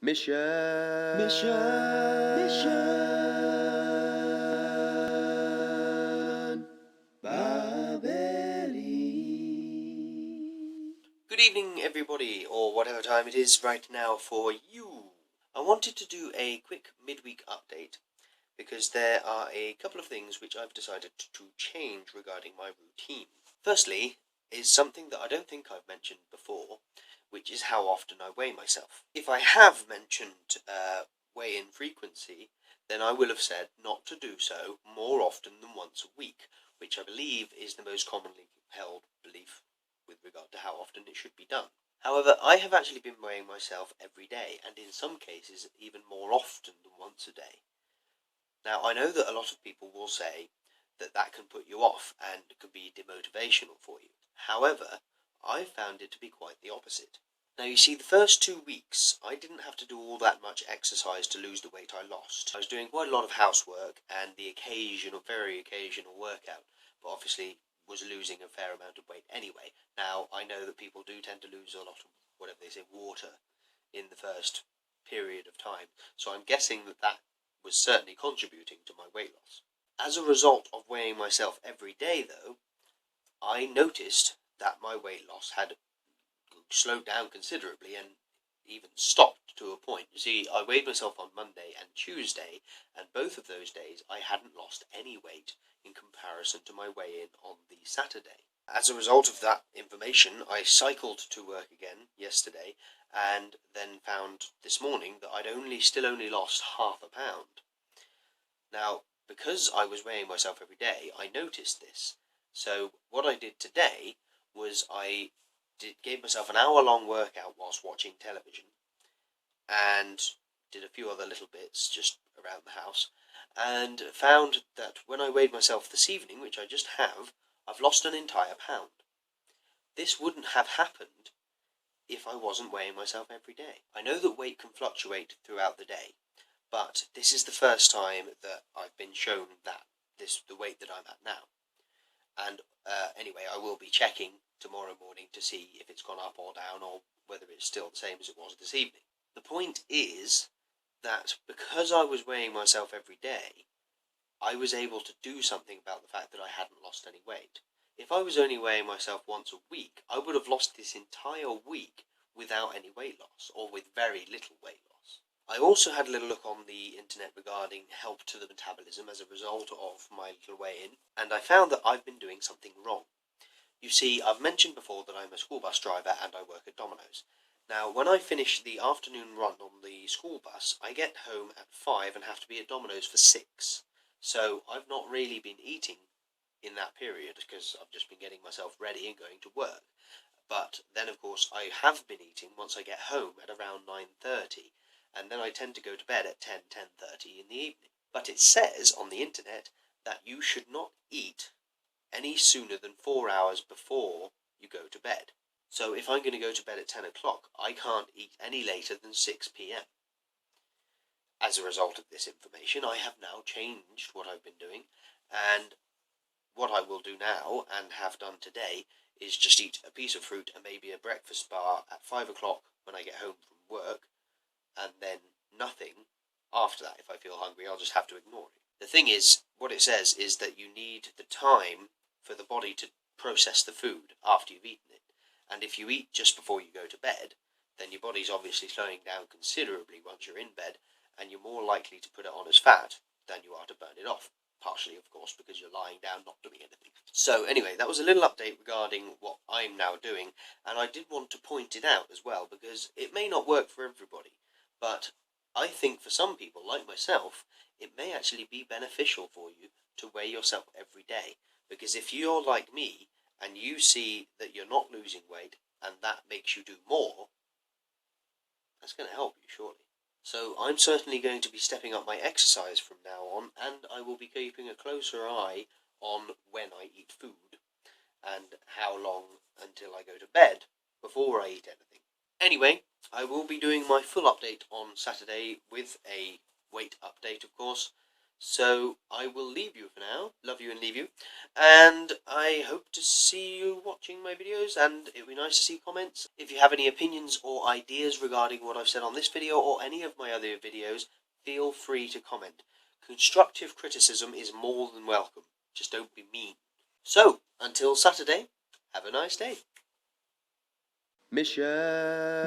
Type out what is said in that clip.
Mission. Babeli. Good evening, everybody, or whatever time it is right now for you. I wanted to do a quick midweek update because there are a couple of things which I've decided to change regarding my routine. Firstly, is something that I don't think I've mentioned before, which is how often I weigh myself. If I have mentioned weigh-in frequency, then I will have said not to do so more often than once a week, which I believe is the most commonly held belief with regard to how often it should be done. However, I have actually been weighing myself every day, and in some cases even more often than once a day. Now, I know that a lot of people will say that can put you off and can be demotivational for you. However, I found it to be quite the opposite. Now, you see, the first 2 weeks, I didn't have to do all that much exercise to lose the weight I lost. I was doing quite a lot of housework and the very occasional workout, but obviously was losing a fair amount of weight anyway. Now, I know that people do tend to lose a lot of, whatever they say, water in the first period of time, so I'm guessing that was certainly contributing to my weight loss. As a result of weighing myself every day, though, I noticed that my weight loss had slowed down considerably and even stopped to a point. You see, I weighed myself on Monday and Tuesday, and both of those days I hadn't lost any weight in comparison to my weigh-in on the Saturday. As a result of that information, I cycled to work again yesterday, and then found this morning that I'd still only lost half a pound. Now, because I was weighing myself every day, I noticed this. So what I did today was I gave myself an hour-long workout whilst watching television, and did a few other little bits just around the house, and found that when I weighed myself this evening, which I just have, I've lost an entire pound. This wouldn't have happened if I wasn't weighing myself every day. I know that weight can fluctuate throughout the day, but this is the first time that I've been shown that the weight that I'm at now. And anyway, I will be checking tomorrow morning to see if it's gone up or down, or whether it's still the same as it was this evening. The point is that because I was weighing myself every day, I was able to do something about the fact that I hadn't lost any weight. If I was only weighing myself once a week, I would have lost this entire week without any weight loss, or with very little weight loss. I also had a little look on the internet regarding help to the metabolism as a result of my little weigh-in, and I found that I've been doing something wrong. You see, I've mentioned before that I'm a school bus driver and I work at Domino's. Now, when I finish the afternoon run on the school bus, I get home at 5 and have to be at Domino's for 6. So I've not really been eating in that period because I've just been getting myself ready and going to work. But then, of course, I have been eating once I get home at around 9:30, and then I tend to go to bed at 10:30 in the evening. But it says on the internet that you should not eat any sooner than 4 hours before you go to bed. So if I'm going to go to bed at 10 o'clock, I can't eat any later than 6 p.m. As a result of this information, I have now changed what I've been doing, and what I will do now, and have done today, is just eat a piece of fruit and maybe a breakfast bar at 5 o'clock when I get home from work, and then nothing after that. If I feel hungry, I'll just have to ignore it. The thing is, what it says is that you need the time for the body to process the food after you've eaten it. And if you eat just before you go to bed, then your body's obviously slowing down considerably once you're in bed, and you're more likely to put it on as fat than you are to burn it off. Partially, of course, because you're lying down not doing anything. So anyway, that was a little update regarding what I'm now doing, and I did want to point it out as well, because it may not work for everybody, but I think for some people, like myself, it may actually be beneficial for you to weigh yourself every day. Because if you're like me, and you see that you're not losing weight, and that makes you do more, that's going to help you, surely. So I'm certainly going to be stepping up my exercise from now on, and I will be keeping a closer eye on when I eat food, and how long until I go to bed before I eat anything. Anyway, I will be doing my full update on Saturday with a weight update, of course, So I will leave you for now. Love you and leave you. And I hope to see you watching my videos, and it would be nice to see comments. If you have any opinions or ideas regarding what I've said on this video or any of my other videos, feel free to comment. Constructive criticism is more than welcome. Just don't be mean. So, until Saturday, have a nice day. Mission.